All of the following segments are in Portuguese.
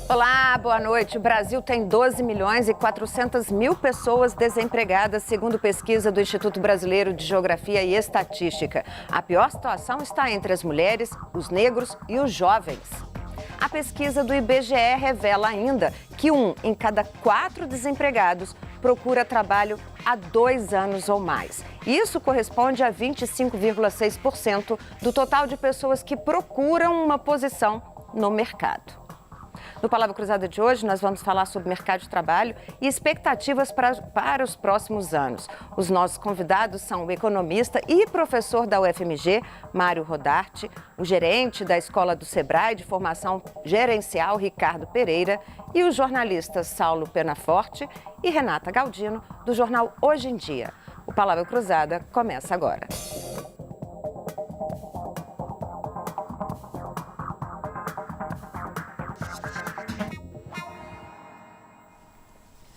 Olá, boa noite. O Brasil tem 12 milhões e 400 mil pessoas desempregadas, segundo pesquisa do Instituto Brasileiro de Geografia e Estatística. A pior situação está entre as mulheres, os negros e os jovens. A pesquisa do IBGE revela ainda que 1 em cada 4 desempregados procura trabalho há 2 anos ou mais. Isso corresponde a 25,6% do total de pessoas que procuram uma posição no mercado. No Palavra Cruzada de hoje, nós vamos falar sobre mercado de trabalho e expectativas para os próximos anos. Os nossos convidados são o economista e professor da UFMG, Mário Rodarte, o gerente da Escola do Sebrae de Formação Gerencial, Ricardo Pereira, e os jornalistas Saulo Penaforte e Renata Galdino, do jornal Hoje em Dia. O Palavra Cruzada começa agora.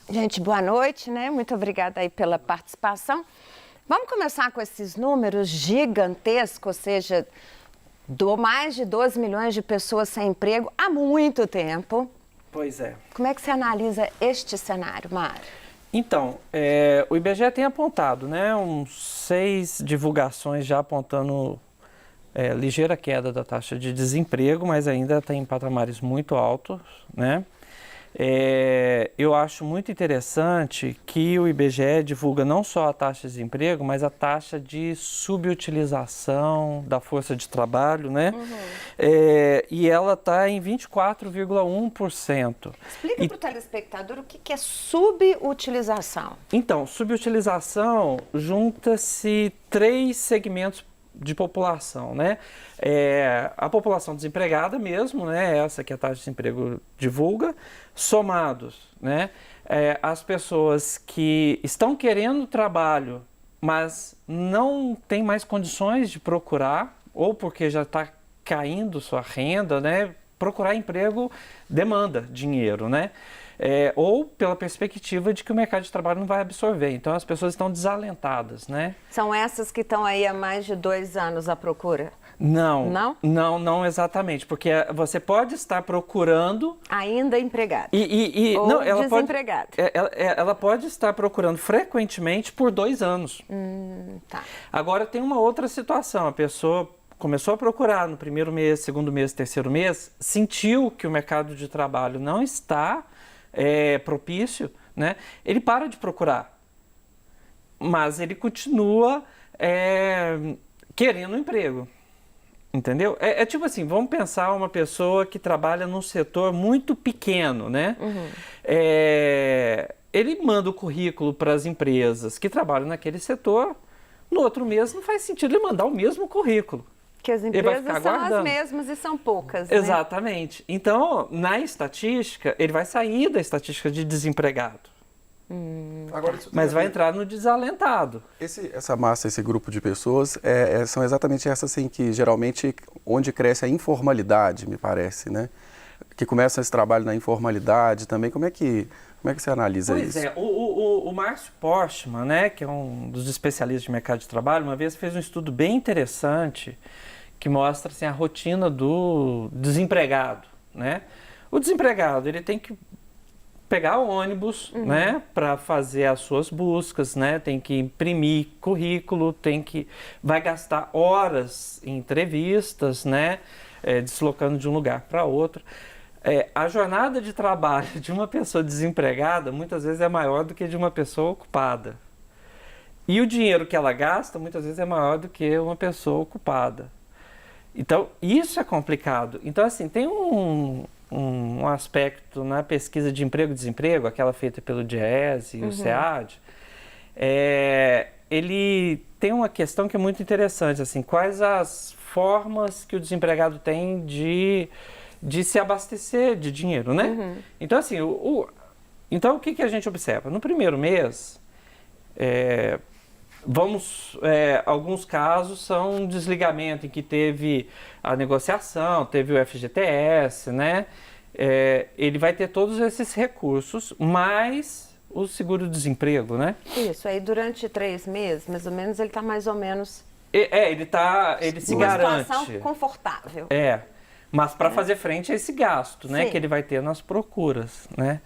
Gente, boa noite, né? Muito obrigada aí pela participação. Vamos começar com esses números gigantescos, ou seja, mais de 12 milhões de pessoas sem emprego há muito tempo. Pois é. Como é que você analisa este cenário, Mário? Então, o IBGE tem apontado, né, uns 6 divulgações já apontando ligeira queda da taxa de desemprego, mas ainda tem patamares muito altos, né? Eu acho muito interessante que o IBGE divulga não só a taxa de desemprego, mas a taxa de subutilização da força de trabalho, né? E ela está em 24,1%. Explica para o telespectador o que é subutilização. Então, subutilização junta-se 3 segmentos de população, né? A população desempregada mesmo, né? Essa que a taxa de desemprego divulga, somados, né? As pessoas que estão querendo trabalho, mas não têm mais condições de procurar, ou porque já está caindo sua renda, né? Procurar emprego demanda dinheiro, né? Ou pela perspectiva de que o mercado de trabalho não vai absorver. Então, as pessoas estão desalentadas, né? São essas que estão aí há mais de 2 anos à procura? Não. Não? Não exatamente, porque você pode estar procurando... Ainda empregado. Ou não, ela desempregado. Ela pode estar procurando frequentemente por 2 anos. Tá. Agora, tem uma outra situação. A pessoa começou a procurar no primeiro mês, segundo mês, terceiro mês, sentiu que o mercado de trabalho não está propício, né? Ele para de procurar, mas ele continua querendo um emprego, entendeu? Tipo assim, vamos pensar uma pessoa que trabalha num setor muito pequeno, né? Ele manda o currículo para as empresas que trabalham naquele setor, no outro mês não faz sentido ele mandar o mesmo currículo. Que as empresas são as mesmas e são poucas, né? Exatamente. Então, na estatística, ele vai sair da estatística de desempregado. Agora, Mas vai entrar no desalentado. Essa massa, esse grupo de pessoas, são exatamente essas assim, que geralmente onde cresce a informalidade, me parece, né? Que começa esse trabalho na informalidade também. Como é que você analisa isso? Pois é, o Márcio Postman, né, que é um dos especialistas de mercado de trabalho, uma vez fez um estudo bem interessante que mostra assim, a rotina do desempregado, né? O desempregado, ele tem que pegar o ônibus, né, para fazer as suas buscas, né? Tem que imprimir currículo, vai gastar horas em entrevistas, né, deslocando de um lugar para outro. A jornada de trabalho de uma pessoa desempregada muitas vezes é maior do que de uma pessoa ocupada. E o dinheiro que ela gasta muitas vezes é maior do que uma pessoa ocupada. Então, isso é complicado. Então, assim, tem um aspecto na pesquisa de emprego e desemprego, aquela feita pelo DIEESE e o SEAD, ele tem uma questão que é muito interessante, assim, quais as formas que o desempregado tem de se abastecer de dinheiro, né? Então, assim, então o que a gente observa? No primeiro mês, alguns casos são um desligamento em que teve a negociação, teve o FGTS, né? Ele vai ter todos esses recursos, mais o seguro-desemprego, né? Isso, aí durante 3 meses, mais ou menos, ele está mais ou menos... Ele se garante. Uma situação confortável. Mas para fazer frente a esse gasto, né, Sim. que ele vai ter nas procuras, né?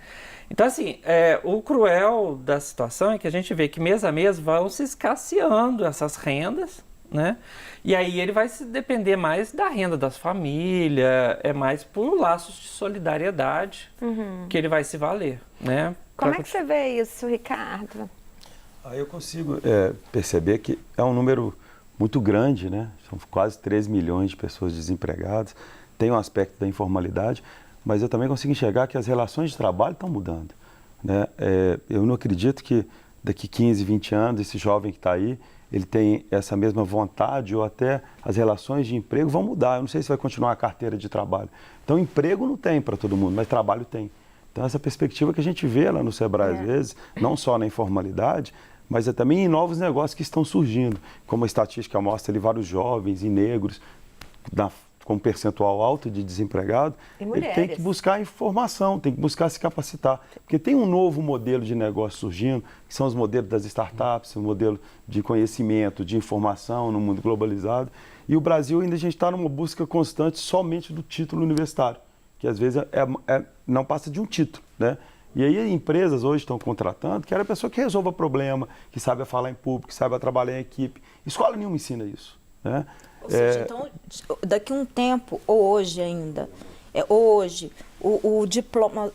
Então, assim, o cruel da situação é que a gente vê que mês a mês vão se escasseando essas rendas, né? E aí ele vai se depender mais da renda das famílias, é mais por laços de solidariedade que ele vai se valer, né? Como é que você vê isso, Ricardo? Aí eu consigo perceber que é um número muito grande, né? São quase 3 milhões de pessoas desempregadas, tem um aspecto da informalidade, mas eu também consigo enxergar que as relações de trabalho estão mudando, né? Eu não acredito que daqui 15, 20 anos, esse jovem que está aí, ele tem essa mesma vontade ou até as relações de emprego vão mudar. Eu não sei se vai continuar a carteira de trabalho. Então, emprego não tem para todo mundo, mas trabalho tem. Então, essa perspectiva que a gente vê lá no Sebrae, às vezes, não só na informalidade, mas também em novos negócios que estão surgindo. Como a estatística mostra ali, vários jovens e negros com um percentual alto de desempregado, ele tem que buscar informação, tem que buscar se capacitar. Porque tem um novo modelo de negócio surgindo, que são os modelos das startups, o modelo de conhecimento, de informação no mundo globalizado. E o Brasil ainda a gente está numa busca constante somente do título universitário, que às vezes não passa de um título, né? E aí empresas hoje estão contratando que era a pessoa que resolva problema, que saiba falar em público, que saiba trabalhar em equipe. Escola nenhuma ensina isso, né? Ou seja, então, daqui a um tempo, ou hoje ainda, o diploma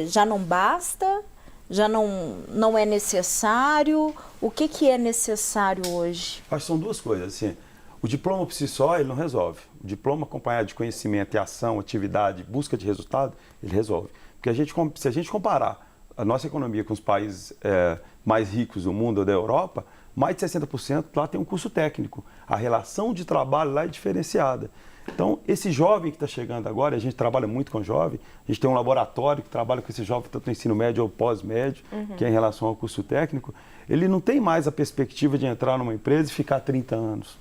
já não basta, já não é necessário. O que é necessário hoje? Acho que são duas coisas, assim. O diploma por si só, ele não resolve. O diploma acompanhado de conhecimento e ação, atividade, busca de resultado, ele resolve. Porque se a gente comparar a nossa economia com os países mais ricos do mundo ou da Europa, mais de 60% lá tem um curso técnico. A relação de trabalho lá é diferenciada. Então, esse jovem que está chegando agora, a gente trabalha muito com jovem, a gente tem um laboratório que trabalha com esse jovem, tanto no ensino médio ou pós-médio, que é em relação ao curso técnico, ele não tem mais a perspectiva de entrar numa empresa e ficar 30 anos.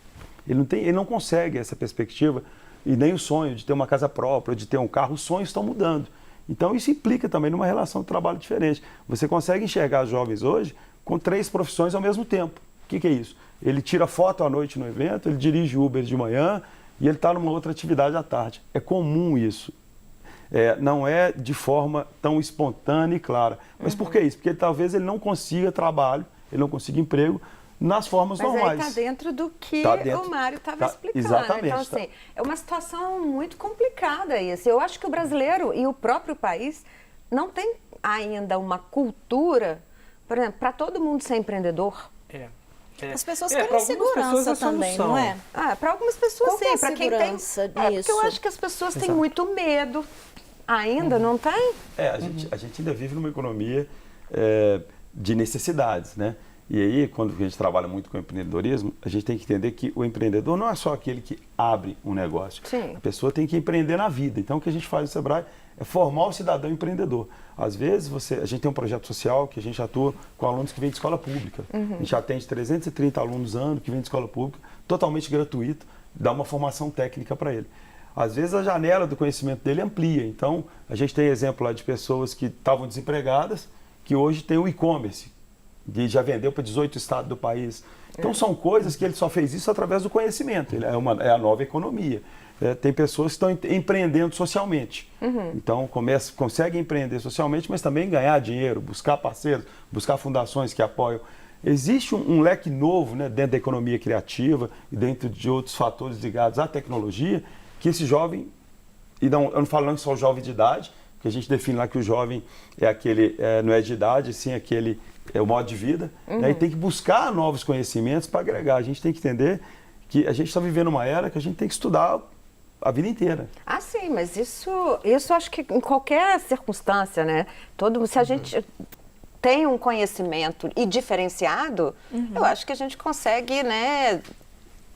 Ele não consegue essa perspectiva e nem o sonho de ter uma casa própria, de ter um carro, os sonhos estão mudando. Então, isso implica também numa relação de trabalho diferente. Você consegue enxergar jovens hoje com 3 profissões ao mesmo tempo. O que é isso? Ele tira foto à noite no evento, ele dirige Uber de manhã e ele está numa outra atividade à tarde. É comum isso. Não é de forma tão espontânea e clara. Mas por que isso? Porque talvez ele não consiga trabalho, ele não consiga emprego nas formas normais. Mas aí está dentro do que o Mário estava explicando. Exatamente. Então, assim, é uma situação muito complicada isso. Eu acho que o brasileiro e o próprio país não tem ainda uma cultura, por exemplo, para todo mundo ser empreendedor. As pessoas querem segurança também, não é? Para algumas pessoas sim. Para quem tem nisso? Porque eu acho que as pessoas têm muito medo ainda, não tem? A gente ainda vive numa economia de necessidades, né? E aí, quando a gente trabalha muito com empreendedorismo, a gente tem que entender que o empreendedor não é só aquele que abre um negócio. Sim. A pessoa tem que empreender na vida. Então, o que a gente faz no Sebrae é formar o cidadão empreendedor. Às vezes, a gente tem um projeto social que a gente atua com alunos que vêm de escola pública. A gente atende 330 alunos ano que vêm de escola pública, totalmente gratuito, dá uma formação técnica para ele. Às vezes, a janela do conhecimento dele amplia. Então, a gente tem exemplo lá de pessoas que estavam desempregadas, que hoje tem o e-commerce, que já vendeu para 18 estados do país. Então, são coisas que ele só fez isso através do conhecimento. É a nova economia. Tem pessoas que estão empreendendo socialmente. Então, conseguem empreender socialmente, mas também ganhar dinheiro, buscar parceiros, buscar fundações que apoiam. Existe um leque novo, né, dentro da economia criativa e dentro de outros fatores ligados à tecnologia, que esse jovem, eu não falo não só o jovem de idade, porque a gente define lá que o jovem é aquele, não é de idade, sim aquele é o modo de vida, né, e tem que buscar novos conhecimentos para agregar. A gente tem que entender que a gente está vivendo uma era que a gente tem que estudar a vida inteira. Sim, mas isso acho que em qualquer circunstância, né? Se a gente tem um conhecimento e diferenciado, eu acho que a gente consegue, né,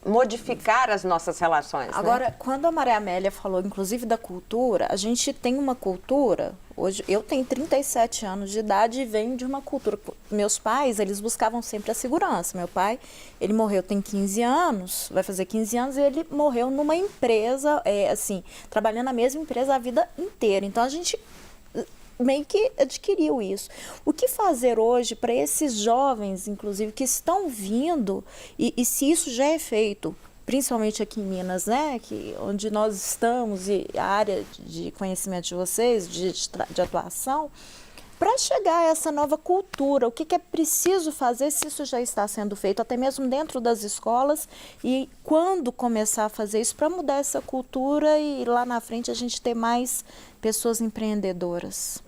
modificar as nossas relações. Agora, né? quando a Maria Amélia falou, inclusive, da cultura, a gente tem uma cultura. Hoje, eu tenho 37 anos de idade e venho de uma cultura. Meus pais, eles buscavam sempre a segurança. Meu pai, ele morreu tem 15 anos, vai fazer 15 anos, e ele morreu numa empresa, trabalhando na mesma empresa a vida inteira. Então, a gente meio que adquiriu isso. O que fazer hoje para esses jovens, inclusive, que estão vindo, e se isso já é feito principalmente aqui em Minas, né, onde nós estamos e a área de conhecimento de vocês, de atuação, para chegar a essa nova cultura, o que é preciso fazer, se isso já está sendo feito, até mesmo dentro das escolas, e quando começar a fazer isso para mudar essa cultura e lá na frente a gente ter mais pessoas empreendedoras?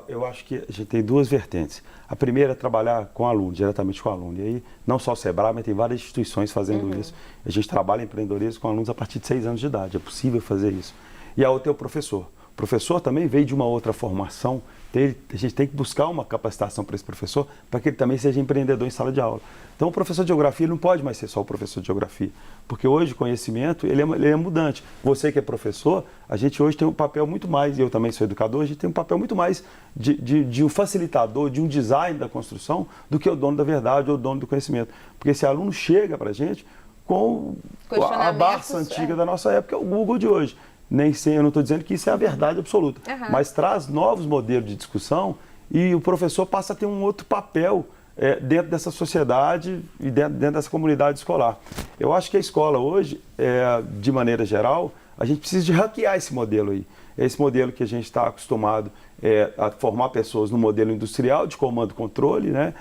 Eu acho que a gente tem duas vertentes. A primeira é trabalhar com aluno, diretamente com aluno. E aí, não só o Sebrae, mas tem várias instituições fazendo isso. A gente trabalha em empreendedorismo com alunos a partir de 6 anos de idade. É possível fazer isso. E a outra é o professor. O professor também veio de uma outra formação. A gente tem que buscar uma capacitação para esse professor para que ele também seja empreendedor em sala de aula. Então, o professor de geografia não pode mais ser só o professor de geografia, porque hoje o conhecimento ele é mudante. Você que é professor, a gente hoje tem um papel muito mais, e eu também sou educador, a gente tem um papel muito mais de um facilitador, de um design da construção, do que o dono da verdade ou o dono do conhecimento. Porque esse aluno chega para a gente com a Barça antiga da nossa época, é o Google de hoje. Nem sei, eu não estou dizendo que isso é a verdade absoluta, mas traz novos modelos de discussão e o professor passa a ter um outro papel dentro dessa sociedade e dentro dessa comunidade escolar. Eu acho que a escola hoje, de maneira geral, a gente precisa de hackear esse modelo aí. Esse modelo que a gente está acostumado a formar pessoas no modelo industrial de comando e controle, né?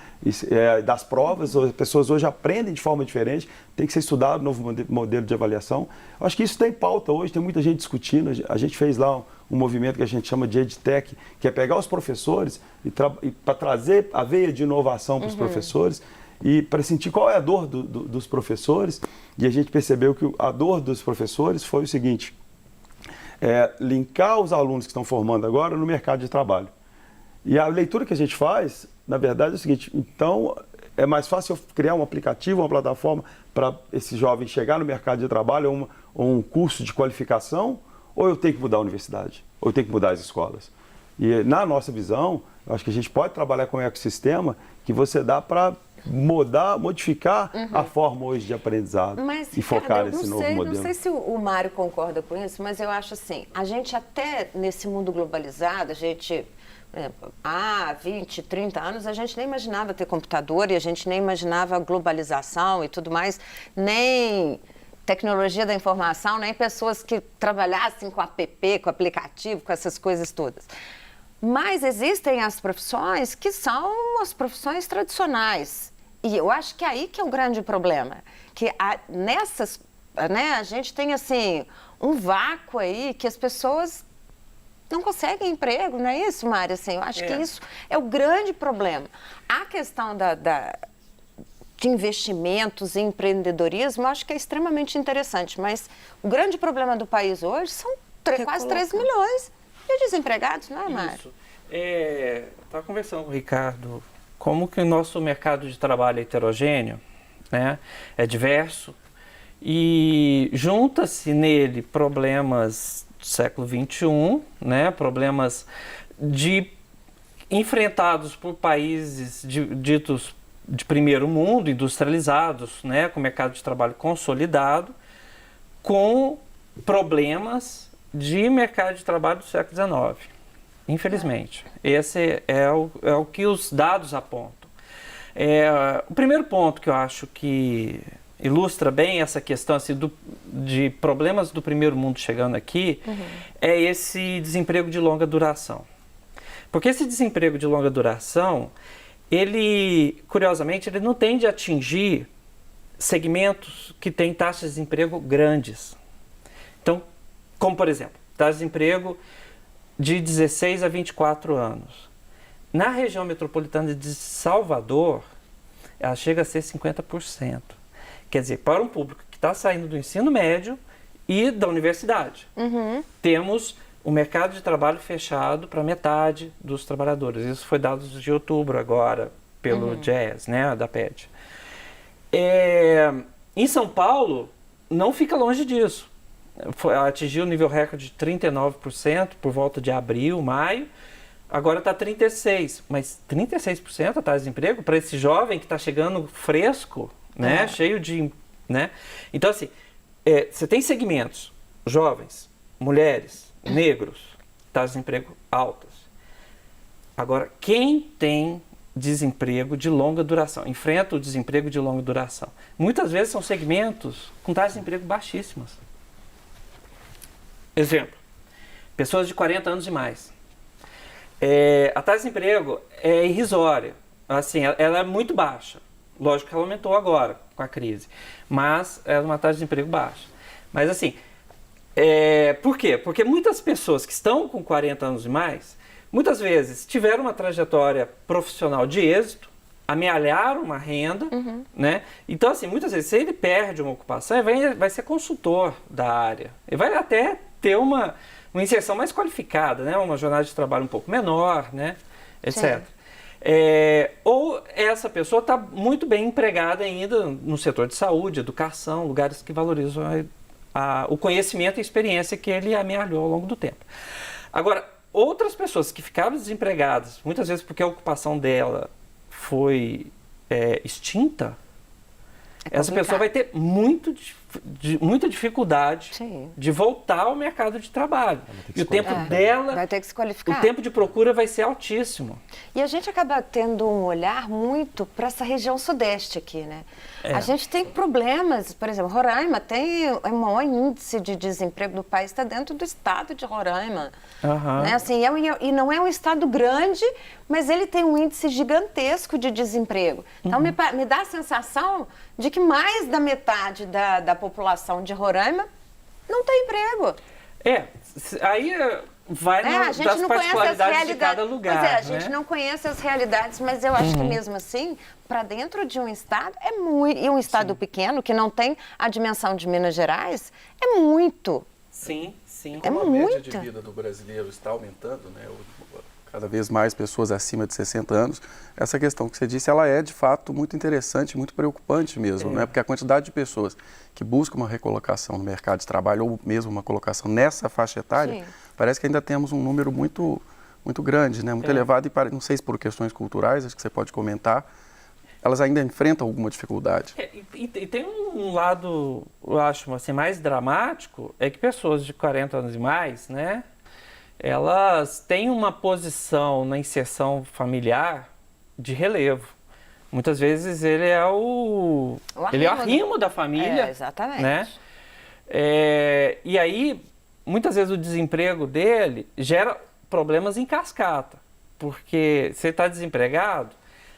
Das provas, as pessoas hoje aprendem de forma diferente, tem que ser estudado um novo modelo de avaliação. Eu acho que isso tem pauta hoje, tem muita gente discutindo. A gente fez lá um movimento que a gente chama de EdTech, que é pegar os professores e para trazer a veia de inovação para os professores e para sentir qual é a dor dos professores. E a gente percebeu que a dor dos professores foi o seguinte: linkar os alunos que estão formando agora no mercado de trabalho. E a leitura que a gente faz, na verdade, é o seguinte: então, é mais fácil eu criar um aplicativo, uma plataforma para esse jovem chegar no mercado de trabalho ou um curso de qualificação, ou eu tenho que mudar a universidade, ou eu tenho que mudar as escolas. E na nossa visão, eu acho que a gente pode trabalhar com um ecossistema que você dá para modificar a forma hoje de aprendizado e focar nesse novo modelo. Não sei se o Mário concorda com isso, mas eu acho assim, a gente até nesse mundo globalizado, a gente, há 20, 30 anos, a gente nem imaginava ter computador e a gente nem imaginava globalização e tudo mais, nem tecnologia da informação, nem pessoas que trabalhassem com app, com aplicativo, com essas coisas todas. Mas existem as profissões que são as profissões tradicionais. E eu acho que aí que é o grande problema. Que nessas, né, a gente tem assim, um vácuo aí que as pessoas não conseguem emprego, não é isso, Mária? Assim, eu acho que isso é o grande problema. A questão de investimentos e empreendedorismo, eu acho que é extremamente interessante. Mas o grande problema do país hoje são quase 3 milhões de desempregados, não é, Mário? Isso. Estava conversando com o Ricardo, como que o nosso mercado de trabalho é heterogêneo, né? É diverso, e junta-se nele problemas do século XXI, né? Problemas enfrentados por países ditos de primeiro mundo, industrializados, né? Com mercado de trabalho consolidado, com problemas de mercado de trabalho do século XIX, infelizmente. Esse é o que os dados apontam. O primeiro ponto que eu acho que ilustra bem essa questão assim, de problemas do primeiro mundo chegando aqui é esse desemprego de longa duração. Porque esse desemprego de longa duração, ele, curiosamente, ele não tende a atingir segmentos que têm taxas de desemprego grandes. Então, como, por exemplo, taxa de desemprego de 16 a 24 anos. Na região metropolitana de Salvador, ela chega a ser 50%. Quer dizer, para um público que está saindo do ensino médio e da universidade. Temos o mercado de trabalho fechado para metade dos trabalhadores. Isso foi dados de outubro agora, pelo DIEESE, né, da PED. Em São Paulo, não fica longe disso. Atingiu o nível recorde de 39% por volta de abril, maio, agora está 36%, mas 36% a taxa de desemprego para esse jovem que está chegando fresco, né, cheio de... Né? Então, assim, você tem segmentos, jovens, mulheres, negros, taxas de desemprego altas. Agora, quem tem desemprego de longa duração, enfrenta o desemprego de longa duração. Muitas vezes são segmentos com taxas de desemprego baixíssimas. Exemplo, pessoas de 40 anos e mais. A taxa de desemprego é irrisória, assim, ela é muito baixa. Lógico que ela aumentou agora com a crise, mas é uma taxa de desemprego baixa. Mas assim, por quê? Porque muitas pessoas que estão com 40 anos e mais, muitas vezes tiveram uma trajetória profissional de êxito, amealharam uma renda, né? Então, assim, muitas vezes, se ele perde uma ocupação, ele vai ser consultor da área. Ele vai até ter uma inserção mais qualificada, né? Uma jornada de trabalho um pouco menor, né? Etc. Ou essa pessoa está muito bem empregada ainda no setor de saúde, educação, lugares que valorizam o conhecimento e experiência que ele amealhou ao longo do tempo. Agora, outras pessoas que ficaram desempregadas, muitas vezes porque a ocupação dela foi extinta, essa pessoa vai ter muita dificuldade de voltar ao mercado de trabalho. E o tempo dela, vai ter que se qualificar. o tempo de procura vai ser altíssimo. E a gente acaba tendo um olhar muito para essa região sudeste aqui, né? A gente tem problemas, por exemplo, Roraima tem o maior índice de desemprego do país, está dentro do estado de Roraima. Né? Assim, e não é um estado grande, mas ele tem um índice gigantesco de desemprego. Então me dá a sensação de que mais da metade da população de Roraima não tem emprego. Aí vai das particularidades de cada lugar. Pois a gente não conhece as realidades, mas eu acho que mesmo assim, para dentro de um estado, e um estado pequeno, que não tem a dimensão de Minas Gerais, é muito. Sim. Como a média de vida do brasileiro está aumentando, né? Cada vez mais pessoas acima de 60 anos, essa questão que você disse, ela é de fato muito interessante, muito preocupante mesmo, né? Porque a quantidade de pessoas que buscam uma recolocação no mercado de trabalho ou mesmo uma colocação nessa faixa etária, parece que ainda temos um número muito grande, né? Muito elevado e não sei se por questões culturais, acho que você pode comentar, elas ainda enfrentam alguma dificuldade. E tem um lado, eu acho, assim, mais dramático, é que pessoas de 40 anos e mais, né? Elas têm uma posição na inserção familiar de relevo. Muitas vezes ele é o arrimo da família. Exatamente. Né? E aí, muitas vezes o desemprego dele gera problemas em cascata. Porque se ele está desempregado,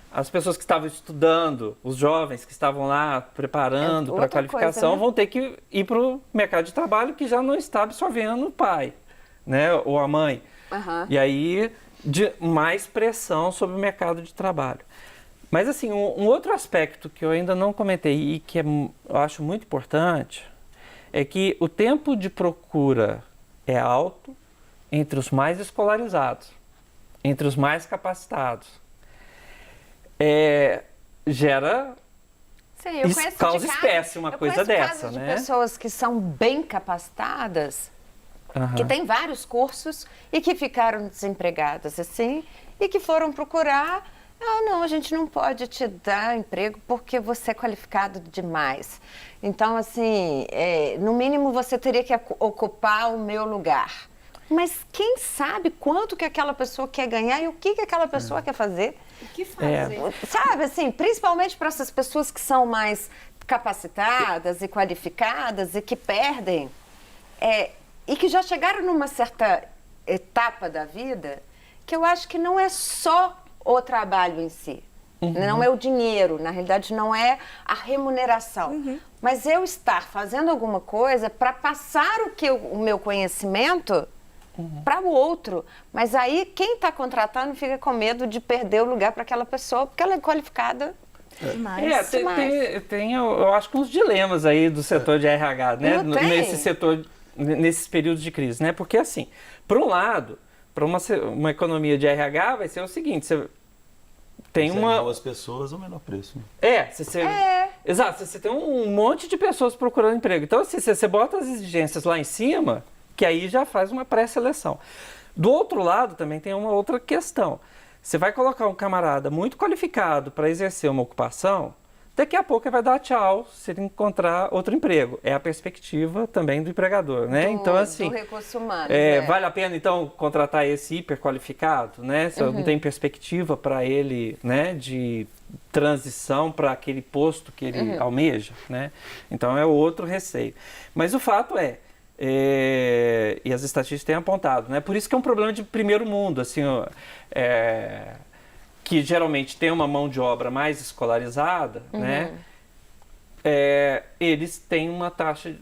as pessoas que estavam estudando, os jovens que estavam lá preparando para a qualificação, coisa, né? vão ter que ir para o mercado de trabalho que já não está absorvendo o pai, né, ou a mãe. E aí, mais pressão sobre o mercado de trabalho. Mas, assim, um outro aspecto que eu ainda não comentei e que eu acho muito importante é que o tempo de procura é alto entre os mais escolarizados, entre os mais capacitados. Gera... Sim, causa espécie uma coisa dessa, né? né? De pessoas que são bem capacitadas, que têm vários cursos e que ficaram desempregadas, assim, e que foram procurar... não, a gente não pode te dar emprego porque você é qualificado demais. Então, assim, no mínimo você teria que ocupar o meu lugar. Mas quem sabe quanto que aquela pessoa quer ganhar e o que aquela pessoa quer fazer? O que fazer? Sabe, assim, principalmente para essas pessoas que são mais capacitadas e qualificadas e que perdem, e que já chegaram numa certa etapa da vida, que eu acho que não é só o trabalho em si. Não é o dinheiro, na realidade não é a remuneração. Mas eu estar fazendo alguma coisa para passar o meu conhecimento para o outro. Mas aí quem está contratando fica com medo de perder o lugar para aquela pessoa, porque ela é qualificada demais. Tem, eu acho que uns dilemas aí do setor de RH, né? Nesses períodos de crise, né? Porque assim, por um lado, para uma economia de RH vai ser o seguinte, você tem boas pessoas, o menor preço. Né? Exato, você tem um monte de pessoas procurando emprego. Então, assim, você bota as exigências lá em cima, que aí já faz uma pré-seleção. Do outro lado, também tem uma outra questão. Você vai colocar um camarada muito qualificado para exercer uma ocupação, Daqui a pouco ele vai dar tchau se ele encontrar outro emprego. É a perspectiva também do empregador, né? Então, assim, do recurso humano. vale a pena, então, contratar esse hiperqualificado, né? Se não tem perspectiva para ele, né, de transição para aquele posto que ele almeja, né? Então, é outro receio. Mas o fato e as estatísticas têm apontado, né? Por isso que é um problema de primeiro mundo, assim, que geralmente tem uma mão de obra mais escolarizada, né? Eles têm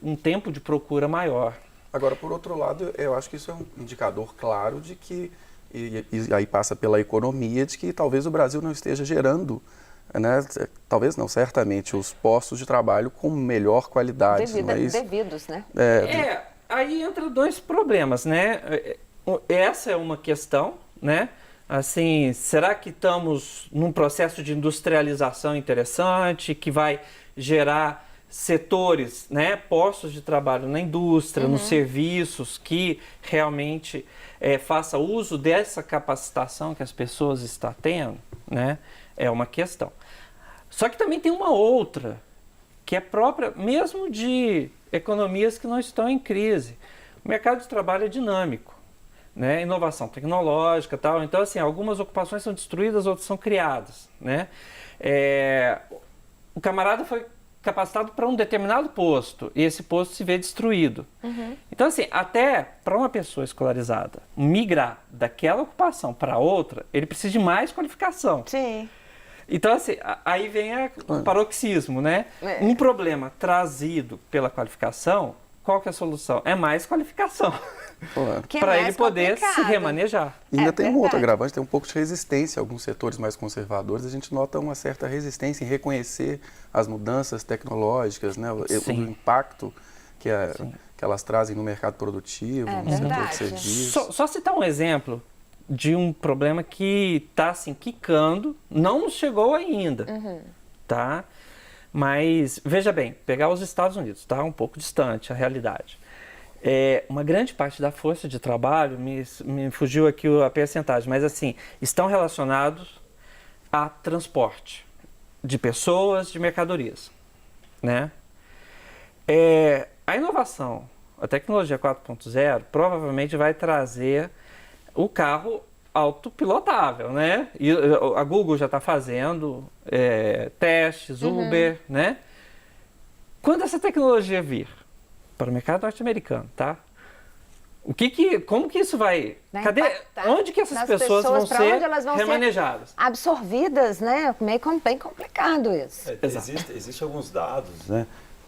um tempo de procura maior. Agora, por outro lado, eu acho que isso é um indicador claro de que, e aí passa pela economia, de que talvez o Brasil não esteja gerando, né? Talvez não, certamente, os postos de trabalho com melhor qualidade. Devidos, né? Aí entra dois problemas, né? Essa é uma questão, né? Assim, será que estamos num processo de industrialização interessante, que vai gerar setores, né, postos de trabalho na indústria, nos serviços, que realmente faça uso dessa capacitação que as pessoas estão tendo, né? É uma questão. Só que também tem uma outra, que é própria mesmo de economias que não estão em crise. O mercado de trabalho é dinâmico. Né, inovação tecnológica, tal. Então, assim, algumas ocupações são destruídas, outras são criadas, né? O camarada foi capacitado para um determinado posto e esse posto se vê destruído. Então, assim, até para uma pessoa escolarizada migrar daquela ocupação para outra, ele precisa de mais qualificação. Sim. Então, assim, aí vem o paroxismo, né? Um problema trazido pela qualificação, qual que é a solução? É mais qualificação. Para ele poder se remanejar. E ainda tem um outro agravante, tem um pouco de resistência. Alguns setores mais conservadores, a gente nota uma certa resistência em reconhecer as mudanças tecnológicas, né? O impacto que elas trazem no mercado produtivo, no setor de serviços. Só citar um exemplo de um problema que está assim, quicando, não chegou ainda, tá? Mas, veja bem, pegar os Estados Unidos, tá? Um pouco distante a realidade. Uma grande parte da força de trabalho, me fugiu aqui a percentagem, mas assim, estão relacionados a transporte de pessoas, de mercadorias, né? A inovação, a tecnologia 4.0 provavelmente vai trazer o carro autopilotável, né? E a Google já está fazendo testes, Uber, né? Quando essa tecnologia vir para o mercado norte-americano, tá? Como que isso vai... Onde que essas pessoas vão ser remanejadas? Absorvidas, né? Meio bem complicado isso. Existem alguns dados, né,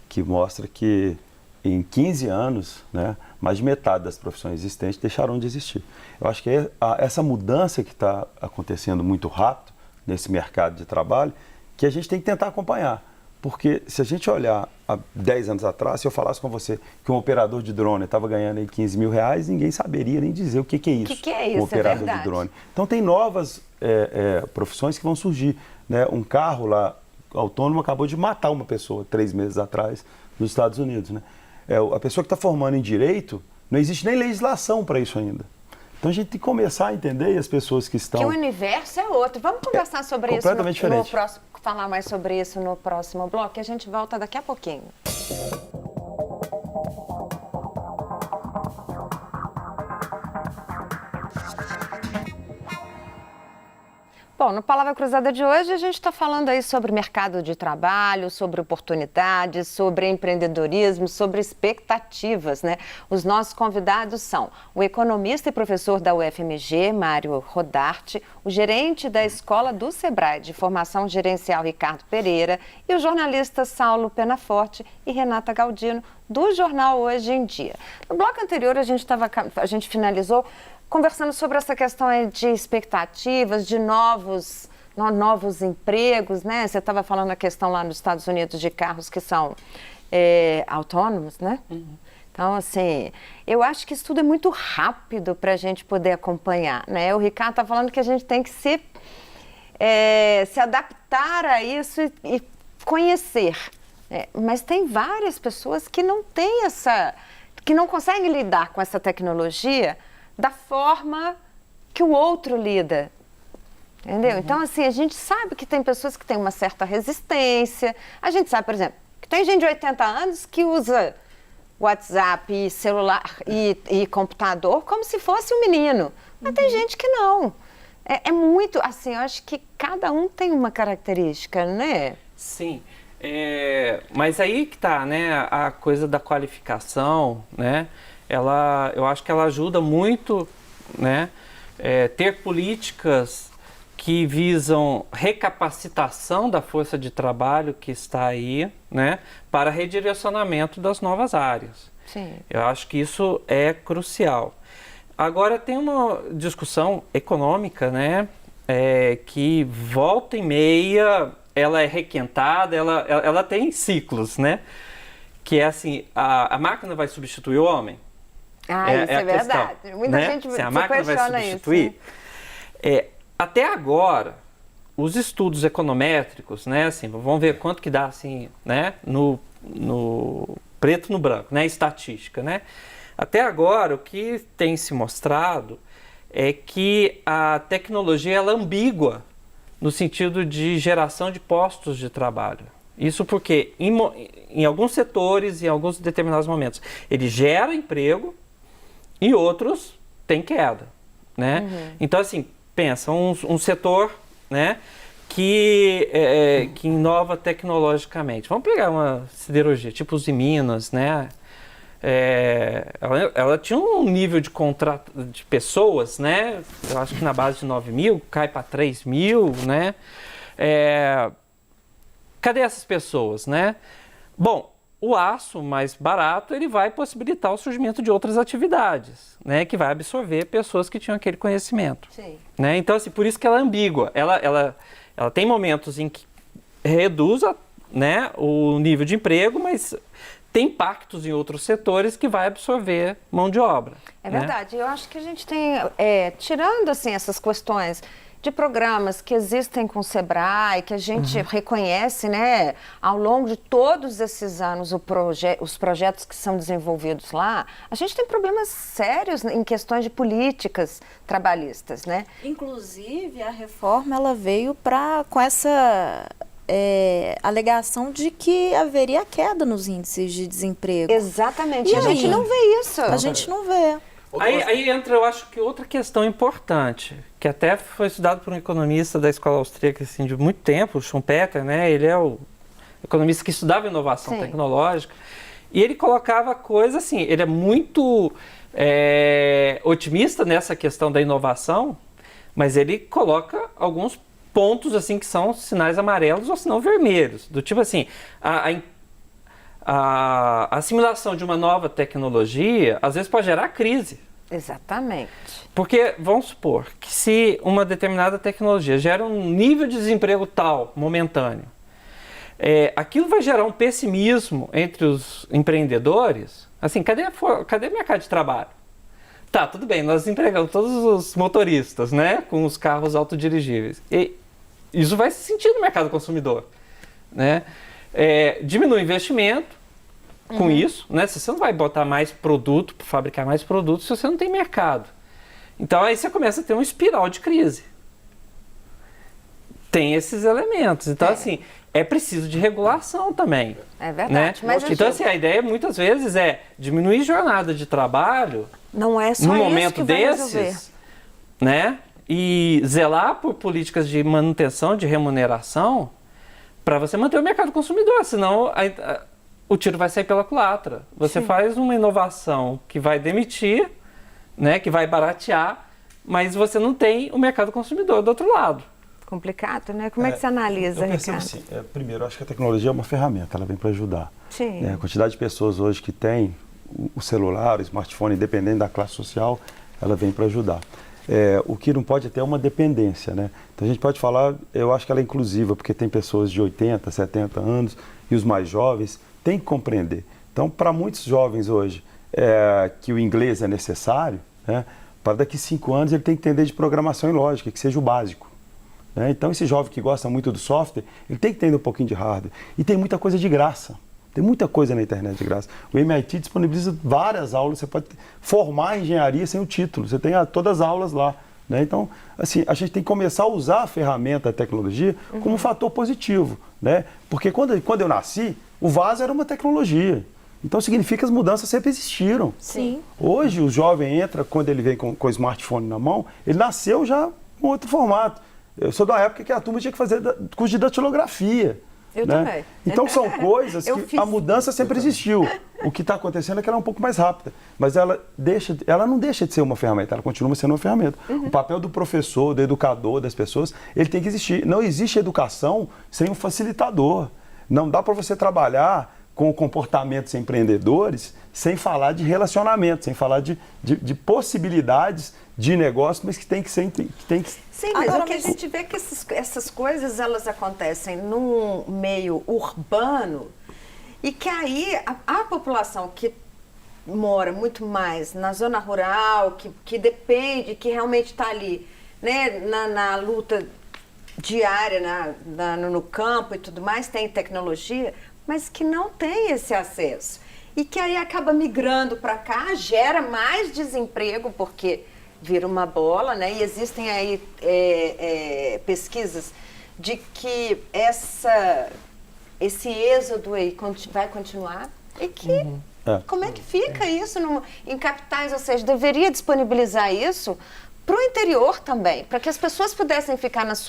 que mostram que em 15 anos, né, mais de metade das profissões existentes deixaram de existir. Eu acho que essa mudança que está acontecendo muito rápido nesse mercado de trabalho, que a gente tem que tentar acompanhar. Porque se a gente olhar há 10 anos atrás, se eu falasse com você que um operador de drone estava ganhando aí 15 mil reais, ninguém saberia nem dizer o que é isso. O que é isso, um operador de drone. Então tem novas profissões que vão surgir, né? Um carro lá autônomo acabou de matar uma pessoa 3 meses atrás nos Estados Unidos, né? A pessoa que está formando em direito, não existe nem legislação para isso ainda. Então a gente tem que começar a entender, e as pessoas que estão... Que o universo é outro. Vamos conversar sobre isso no próximo, falar mais sobre isso no próximo bloco, e a gente volta daqui a pouquinho. Bom, no Palavra Cruzada de hoje a gente está falando aí sobre mercado de trabalho, sobre oportunidades, sobre empreendedorismo, sobre expectativas, né? Os nossos convidados são o economista e professor da UFMG, Mário Rodarte, o gerente da Escola do Sebrae de Formação Gerencial, Ricardo Pereira, e o jornalista Saulo Penaforte e Renata Galdino, do jornal Hoje em Dia. No bloco anterior a gente finalizou conversando sobre essa questão de expectativas, de novos empregos, né? Você estava falando a questão lá nos Estados Unidos de carros que são autônomos, né? Então, assim, eu acho que isso tudo é muito rápido para a gente poder acompanhar, né? O Ricardo está falando que a gente tem que se adaptar a isso e conhecer. Mas tem várias pessoas que não têm que não conseguem lidar com essa tecnologia da forma que o outro lida. Entendeu? Então, assim, a gente sabe que tem pessoas que têm uma certa resistência. A gente sabe, por exemplo, que tem gente de 80 anos que usa WhatsApp e celular e computador como se fosse um menino. Mas tem gente que não. É muito, assim, eu acho que cada um tem uma característica, né? Sim. Mas aí que tá, né? A coisa da qualificação, né? Eu acho que ela ajuda muito, né? Ter políticas que visam recapacitação da força de trabalho que está aí, né, para redirecionamento das novas áreas. Sim. Eu acho que isso é crucial. Agora tem uma discussão econômica, né, que volta e meia ela é requentada, ela tem ciclos, né, que é assim, a máquina vai substituir o homem? Isso é verdade. Questão, Muita né? gente se a máquina vai substituir, isso. Até agora, os estudos econométricos, né, assim, vamos ver quanto que dá assim, né, no preto no branco, né, estatística, né. Até agora, o que tem se mostrado é que a tecnologia ela é ambígua no sentido de geração de postos de trabalho. Isso porque em alguns setores, em alguns determinados momentos, ele gera emprego, em outros tem queda, né. Então, assim, pensa, um setor, né, que inova tecnologicamente. Vamos pegar uma siderurgia, tipo os de Minas, né? Ela tinha um nível de contrato de pessoas, né? Eu acho que na base de 9 mil, cai para 3 mil, né? Cadê essas pessoas, né? Bom, o aço mais barato, ele vai possibilitar o surgimento de outras atividades, né, que vai absorver pessoas que tinham aquele conhecimento. Sim. Né? Então, assim, por isso que ela é ambígua. Ela tem momentos em que reduz né, o nível de emprego, mas tem impactos em outros setores que vai absorver mão de obra. É verdade. Eu acho que a gente tem, tirando assim, essas questões de programas que existem com o Sebrae, que a gente reconhece, né, ao longo de todos esses anos, os projetos que são desenvolvidos lá, a gente tem problemas sérios em questões de políticas trabalhistas, né? Inclusive, a reforma ela veio com essa alegação de que haveria queda nos índices de desemprego. Exatamente. E a gente aí? não vê isso. A gente não vê. Aí entra, eu acho que outra questão importante, que até foi estudado por um economista da escola austríaca assim, de muito tempo, o Schumpeter, né? Ele é o economista que estudava inovação tecnológica, e ele colocava coisa assim, ele é muito otimista nessa questão da inovação, mas ele coloca alguns pontos assim que são sinais amarelos ou sinal vermelhos, do tipo assim, a assimilação de uma nova tecnologia, às vezes pode gerar crise. Exatamente. Porque, vamos supor, que se uma determinada tecnologia gera um nível de desemprego tal, momentâneo, aquilo vai gerar um pessimismo entre os empreendedores. Assim, cadê o mercado de trabalho? Tá, tudo bem, nós empregamos todos os motoristas, né, com os carros autodirigíveis. E isso vai se sentir no mercado consumidor, né? Diminui o investimento com isso, né? Se você não vai botar mais produto, fabricar mais produtos, se você não tem mercado. Então aí você começa a ter uma espiral de crise. Tem esses elementos. Então, assim, é preciso de regulação também. É verdade. Né? Mas então, assim, a ideia muitas vezes é diminuir jornada de trabalho não é só num isso momento que vai desses, resolver. né? E zelar por políticas de manutenção, de remuneração, para você manter o mercado consumidor, senão o tiro vai sair pela culatra. Você faz uma inovação que vai demitir, né, que vai baratear, mas você não tem o mercado consumidor do outro lado. Complicado, né? Como é que você analisa, eu percebo Ricardo? assim, primeiro, eu acho que a tecnologia é uma ferramenta, ela vem para ajudar. Sim. A quantidade de pessoas hoje que tem o celular, o smartphone, independente da classe social, ela vem para ajudar. O que não pode ter é uma dependência, né? Então a gente pode falar, eu acho que ela é inclusiva, porque tem pessoas de 80, 70 anos e os mais jovens têm que compreender. Então, para muitos jovens hoje, que o inglês é necessário, né? Para daqui 5 anos ele tem que entender de programação e lógica, que seja o básico. Né? Então, esse jovem que gosta muito do software, ele tem que entender um pouquinho de hardware. E tem muita coisa de graça. Tem muita coisa na internet de graça. O MIT disponibiliza várias aulas, você pode formar em engenharia sem o título, você tem todas as aulas lá. né? Então, assim, a gente tem que começar a usar a ferramenta, a tecnologia, como um fator positivo, né? Porque quando eu nasci, o vaso era uma tecnologia. Então, significa que as mudanças sempre existiram. Sim. Hoje, o jovem entra, quando ele vem com o smartphone na mão, ele nasceu já com outro formato. Eu sou da época que a turma tinha que fazer curso de datilografia. Eu né? também. Então, são coisas que a mudança sempre existiu. O que está acontecendo é que ela é um pouco mais rápida. Mas ela não deixa de ser uma ferramenta, ela continua sendo uma ferramenta. O papel do professor, do educador, das pessoas, ele tem que existir. Não existe educação sem um facilitador. Não dá para você trabalhar com comportamentos empreendedores sem falar de relacionamento, sem falar de possibilidades de negócio, mas que tem que ser... Sim, mas o que a gente vê é que essas coisas, elas acontecem num meio urbano e que aí a população que mora muito mais na zona rural, que depende, que realmente está ali, né, na luta diária, no campo e tudo mais, tem tecnologia, mas que não tem esse acesso. E que aí acaba migrando para cá, gera mais desemprego, porque vira uma bola, né? E existem aí pesquisas de que esse êxodo aí vai continuar e que... Como é que fica isso em capitais? Ou seja, deveria disponibilizar isso para o interior também, para que as pessoas pudessem ficar nos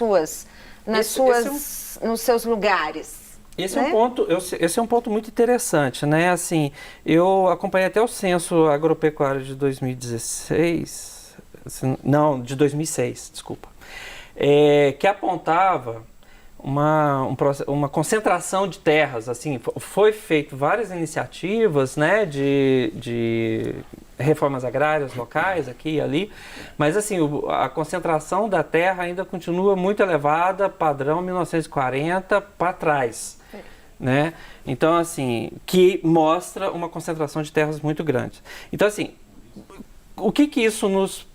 seus lugares. Esse é um ponto muito interessante, né? Assim, eu acompanhei até o censo agropecuário de 2016, de 2006, desculpa, que apontava uma concentração de terras, assim, foi feito várias iniciativas, né, de reformas agrárias locais aqui e ali, mas assim, a concentração da terra ainda continua muito elevada, padrão 1940 para trás, né? Então, assim, que mostra uma concentração de terras muito grande. Então, assim, o que isso nos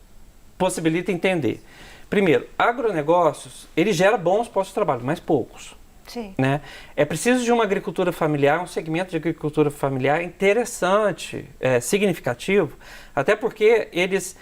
possibilita entender? Primeiro, agronegócios, ele gera bons postos de trabalho, mas poucos. Sim. Né? É preciso de uma agricultura familiar, um segmento de agricultura familiar interessante, significativo, até porque eles...